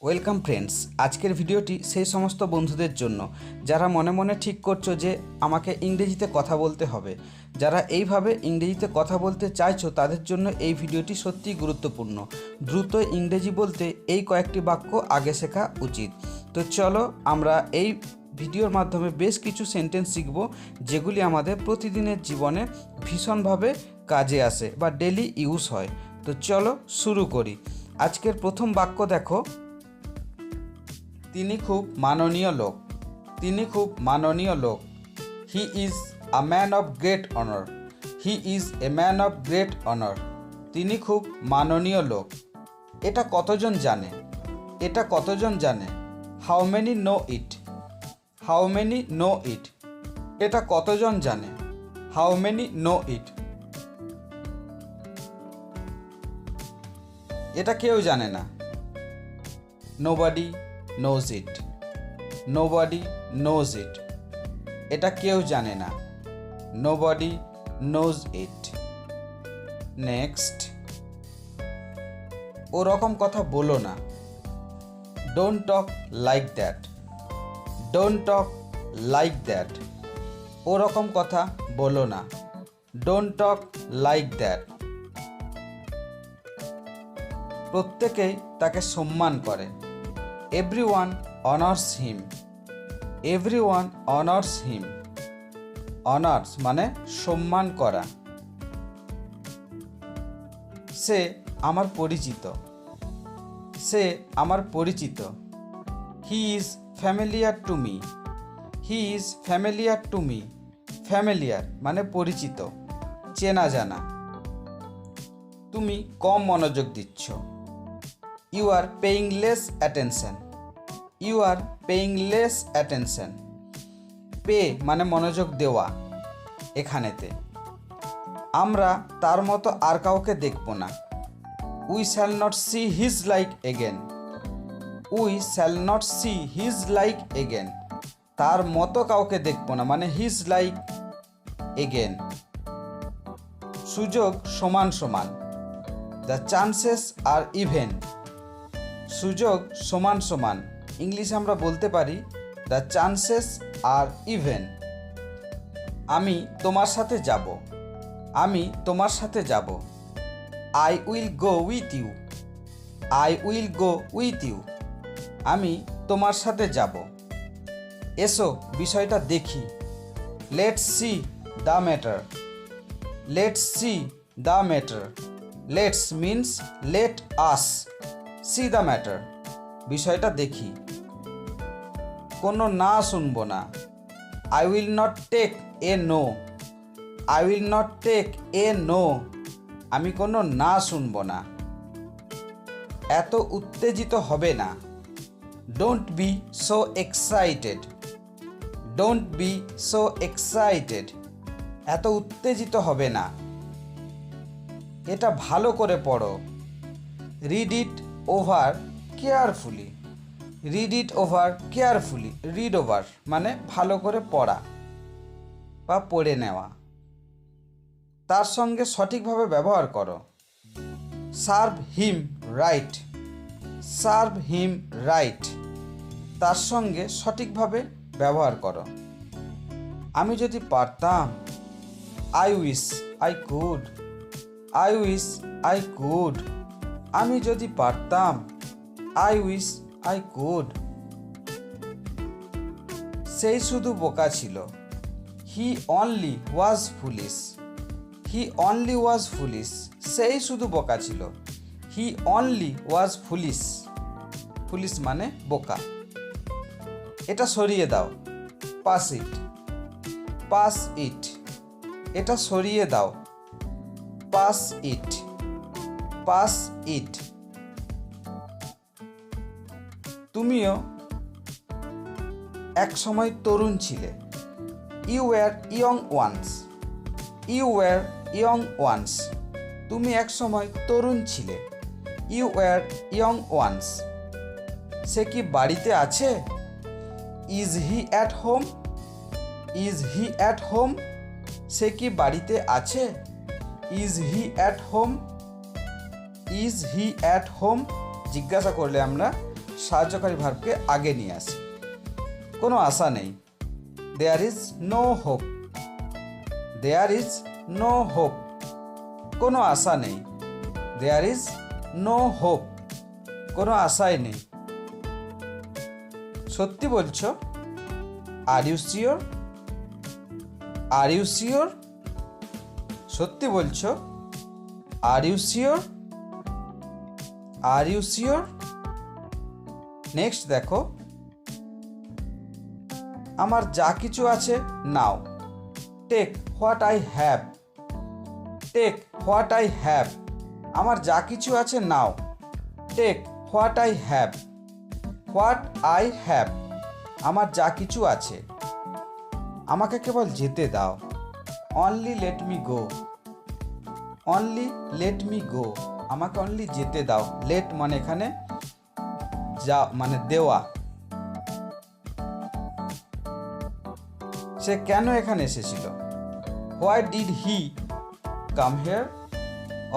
Welcome friends. আজকের ভিডিওটি সেই সমস্ত বন্ধুদের জন্য যারা মনে মনে ঠিক করছো যে আমাকে ইংরেজিতে কথা বলতে হবে। যারা এইভাবে ইংরেজিতে কথা বলতে চাইছো তাদের জন্য এই ভিডিওটি সত্যিই গুরুত্বপূর্ণ। দ্রুত ইংরেজি বলতে এই কয়েকটি বাক্য আগে শেখা উচিত। তো চলো আমরা এই ভিডিওর মাধ্যমে বেশ কিছু সেন্টেন্স শিখব যেগুলি আমাদের প্রতিদিনের জীবনে ভীষণভাবে কাজে আসে বা ডেলি ইউজ হয়। তো চলো শুরু করি। আজকের প্রথম বাক্য দেখো, তিনি খুব মাননীয় লোক। তিনি খুব মাননীয় লোক। He is a man of great honour. He is a man of great honour. তিনি খুব মাননীয় লোক। এটা কতজন জানে? এটা কতজন জানে? How many know it? How many know it? এটা কতজন জানে? How many know it? এটা কেউ জানে না। Nobody knows it. Nobody knows it. এটা কেউ জানে না। Nobody knows it. Next, ওরকম কথা বলো না। Don't talk like that. Don't talk like that. ওরকম কথা বলো না। Don't talk like that. প্রত্যেকেই তাকে সম্মান করে। Everyone honors him. Everyone honors him. Honors মানে সম্মান করা। সে আমার পরিচিত। সে আমার পরিচিত। He is familiar to me. He is familiar to me. Familiar মানে পরিচিত, চেনা জানা। তুমি কম মনোযোগ দিচ্ছ। You are paying less attention. You are paying less attention. Pay মানে মনোযোগ দেওয়া এখানেতে। আমরা তার মতো আর কাউকে দেখব না। We shall not see his like again. We shall not see his like again. তার মতো কাউকে দেখব না মানে his like again. সুযোগ সমান সমান। The chances are even. সুযোগ সমান সমান। ইংলিশে আমরা বলতে পারি দ্য চান্সেস আর ইভেন। আমি তোমার সাথে যাব। আমি তোমার সাথে যাব। I will go with you. I will go with you. আমি তোমার সাথে যাব। এসো বিষয়টা দেখি। Let's see the matter. Let's see the matter. Let's means let us see the matter. বিষয়টা দেখি। কোনো না শুনবো না। I will not take a no. I will not take a no. আমি কোনো না শুনবো না। এত উত্তেজিত হবে না। Don't be so excited. Don't be so excited. এত উত্তেজিত হবে না। এটা ভালো করে পড়ো। Read it over carefully. Read it over carefully. Read over মানে ভালো করে পড়া বা পড়ে নেওয়া। তার সঙ্গে সঠিকভাবে ব্যবহার করো। সার্ভ হিম রাইট। সার্ভ হিম রাইট। তার সঙ্গে সঠিকভাবে ব্যবহার করো। আমি যদি পারতাম। I wish I could. I wish I could. আমি যদি পারতাম। I wish I could. সেই শুধু বোকা ছিল। হি অনলি ওয়াজ ফুলিশ। হি অনলি ওয়াজ ফুলিশ। সেই শুধু বোকা ছিল। হি অনলি ওয়াজ ফুলিশ। ফুলিশ মানে বোকা। এটা সরিয়ে দাও। পাস ইট। পাস ইট। এটা সরিয়ে দাও। পাস ইট। পাস ইট। তুমিও এক সময় তরুণ ছিলে। You were young once. You were young once. তুমি এক সময় তরুণ ছিলে। You were young once. সে কি বাড়িতে আছে? Is he at home. Is he at home. সে কি বাড়িতে আছে? Is he at home. Is he at home জিজ্ঞাসা করলে আমরা সাহায্যকারী ভার্বকে আগে নিয়ে আসি। কোনো আশা নেই, there is no hope. There is no hope. কোনো আশা নেই, দেয়ার ইজ নো হোপ। কোনো আশাই নেই। সত্যি বলছো? Are you sure? Are you sure? সত্যি বলছো? Are you sure? Are you sure? Next দেখো, আমার যা কিছু আছে নাও। Take what I have. Take what I have. আমার যা কিছু আছে নাও। Take what I have. What I have, আমার যা কিছু আছে। আমাকে কেবল যেতে দাও। Only let me go. Only let me go, আমাকে অনলি যেতে দাও। লেট মানে এখানে যা মানে দেওয়া। সে কেন এখানে এসেছিল? Why did he come here?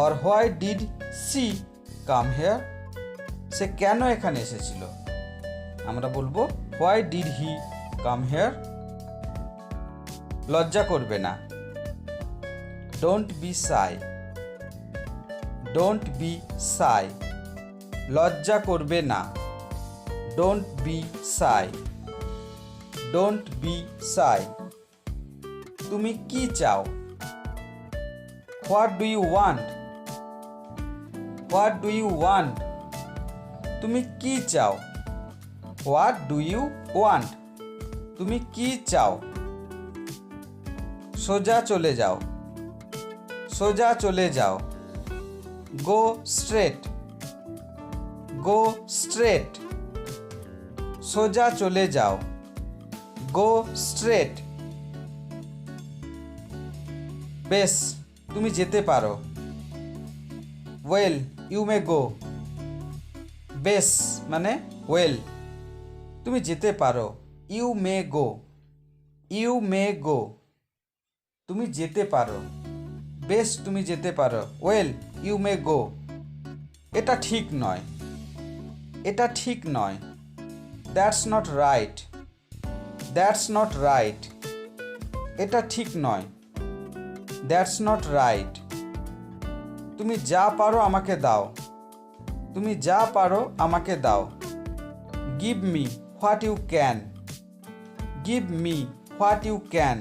Or why did she come here? সে কেন এখানে এসেছিল? আমরা বলবো why did he come here. লজ্জা করবে না। Don't be shy. Don't be shy, লজ্জা করবে না। Don't be shy. Don't be shy. তুমি কি চাও? What do you want? What do you want? তুমি কি চাও? What do you want? তুমি কি চাও? সোজা চলে যাও। সোজা চলে যাও। Go straight. গো স্ট্রেট, সোজা চলে যাও। Go straight. বেশ, তুমি যেতে পারো। ওয়েল ইউ মে গো। বেশ মানে ওয়েল, তুমি যেতে পারো। You may go. You may গো, তুমি যেতে পারো। বেশ, তুমি যেতে পারো। ওয়েল ইউ মে গো। এটা ঠিক নয়। এটা ঠিক নয়। That's not right. That's not right, এটা ঠিক নয়। That's not right. তুমি যা পারো আমাকে দাও। তুমি যা পারো আমাকে দাও। Give me what you can. Give me what you can.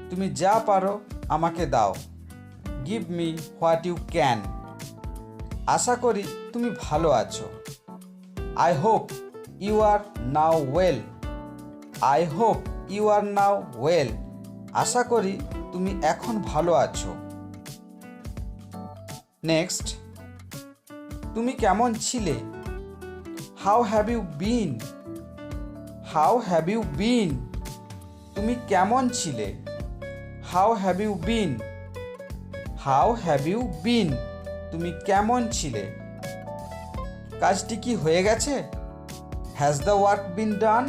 তুমি যা পারো আমাকে দাও। Give me what you can. আশা করি তুমি ভালো আছো। I hope you are now well. I hope you are now well. আশা করি তুমি এখন ভালো আছো। নেক্সট, তুমি কেমন ছিলে? How have you been? How have you been? তুমি কেমন ছিলে? How have you been? How have you been? তুমি কেমন ছিলে? কাজটি কি হয়ে গেছে? Has the work been done?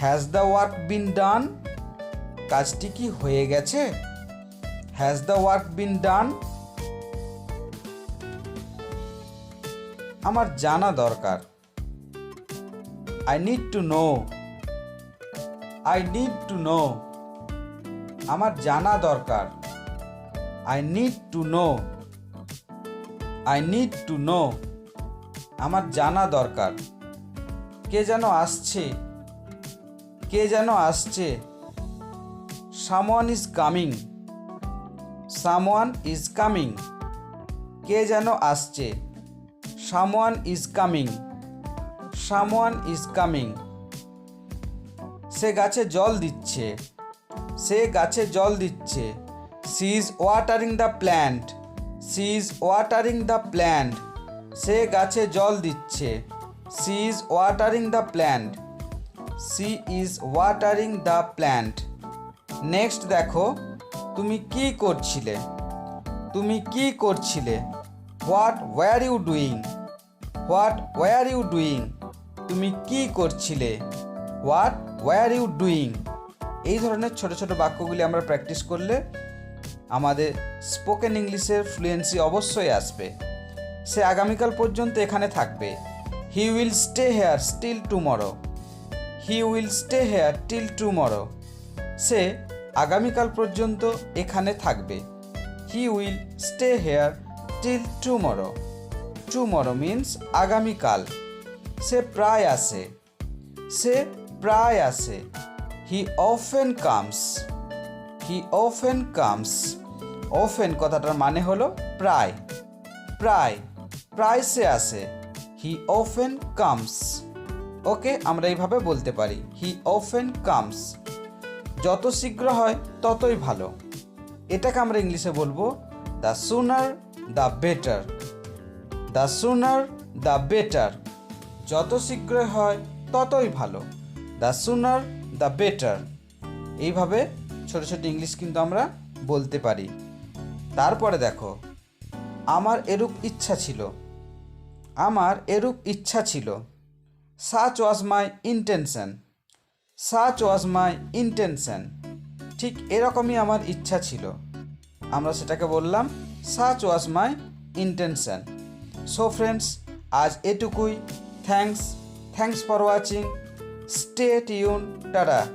Has the work been done? কাজটি কি হয়ে গেছে? Has the work been done? আমার জানা দরকার। I need to know. I need to know, আমার জানা দরকার। I need to know. I need to know, আমার জানা দরকার। কে যেন আসছে। কে যেন আসছে। Someone is coming. Someone is coming, কে যেন আসছে। Someone is coming. Someone is coming. সে গাছে জল দিচ্ছে। সে গাছে জল দিচ্ছে। She is watering the plant. She is watering the plant. সে গাছে জল দিচ্ছে। She is watering the plant. She is watering the plant. Next দেখো, তুমি কি করছিলে? তুমি কি করছিলে? What were you doing? What were you doing? তুমি কি করছিলে? What were you doing? এই ধরনের ছোট ছোট বাক্যগুলি আমরা প্র্যাকটিস করলে আমাদের স্পোকেন ইংলিশের ফ্লুয়েন্সি অবশ্যই আসবে। সে আগামীকাল পর্যন্ত এখানে থাকবে। He will stay here still tomorrow. He will stay here till tomorrow. সে আগামীকাল পর্যন্ত এখানে থাকবে। He will stay here till tomorrow. Tomorrow means আগামীকাল। সে প্রায় আসে। সে প্রায় আসে। He often comes. He often comes. Often কথাটার মানে হলো প্রায়। প্রায় প্রায় সে আসে। He often comes. ওকে, আমরা এইভাবে বলতে পারি, হি অফেন কামস। যত শীঘ্র হয় ততই ভালো। এটাকে আমরা ইংলিশে বলবো the sooner the better. The sooner the better. যত শীঘ্রই হয় ততই ভালো। The sooner the better. এইভাবে ছোট ছোট ইংলিশ কিন্তু আমরা বলতে পারি। তারপরে দেখো, আমার এরূপ ইচ্ছা ছিল। আমার এরূপ ইচ্ছা ছিল। সাচ ওয়াজ মাই ইন্টেনশন। সাচ ওয়াজ মাই ইন্টেনশন। ঠিক এরকমই আমার ইচ্ছা ছিল। আমরা সেটাকে বললাম সাচ ওয়াজ মাই ইন্টেনশন। সো ফ্রেন্ডস, আজ এটুকুই। Thanks for watching. Stay tune. Tata.